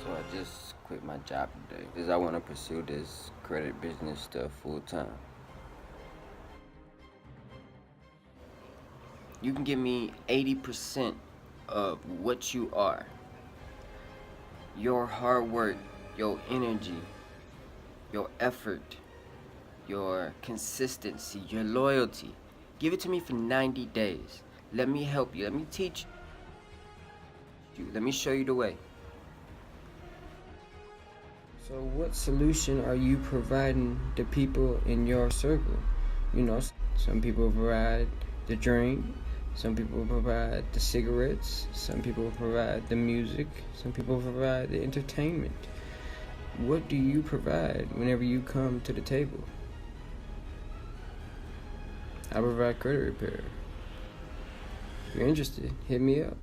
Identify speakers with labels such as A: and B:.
A: So I just quit my job today because I want to pursue this credit business stuff full time. You can give me 80% of what you are. Your hard work, your energy, your effort, your consistency, your loyalty. Give it to me for 90 days. Let me help you. Let me teach you. Let me show you the way.
B: So what solution are you providing the people in your circle? You know, some people provide the drink, some people provide the cigarettes, some people provide the music, some people provide the entertainment. What do you provide whenever you come to the table? I provide credit repair. If you're interested, hit me up.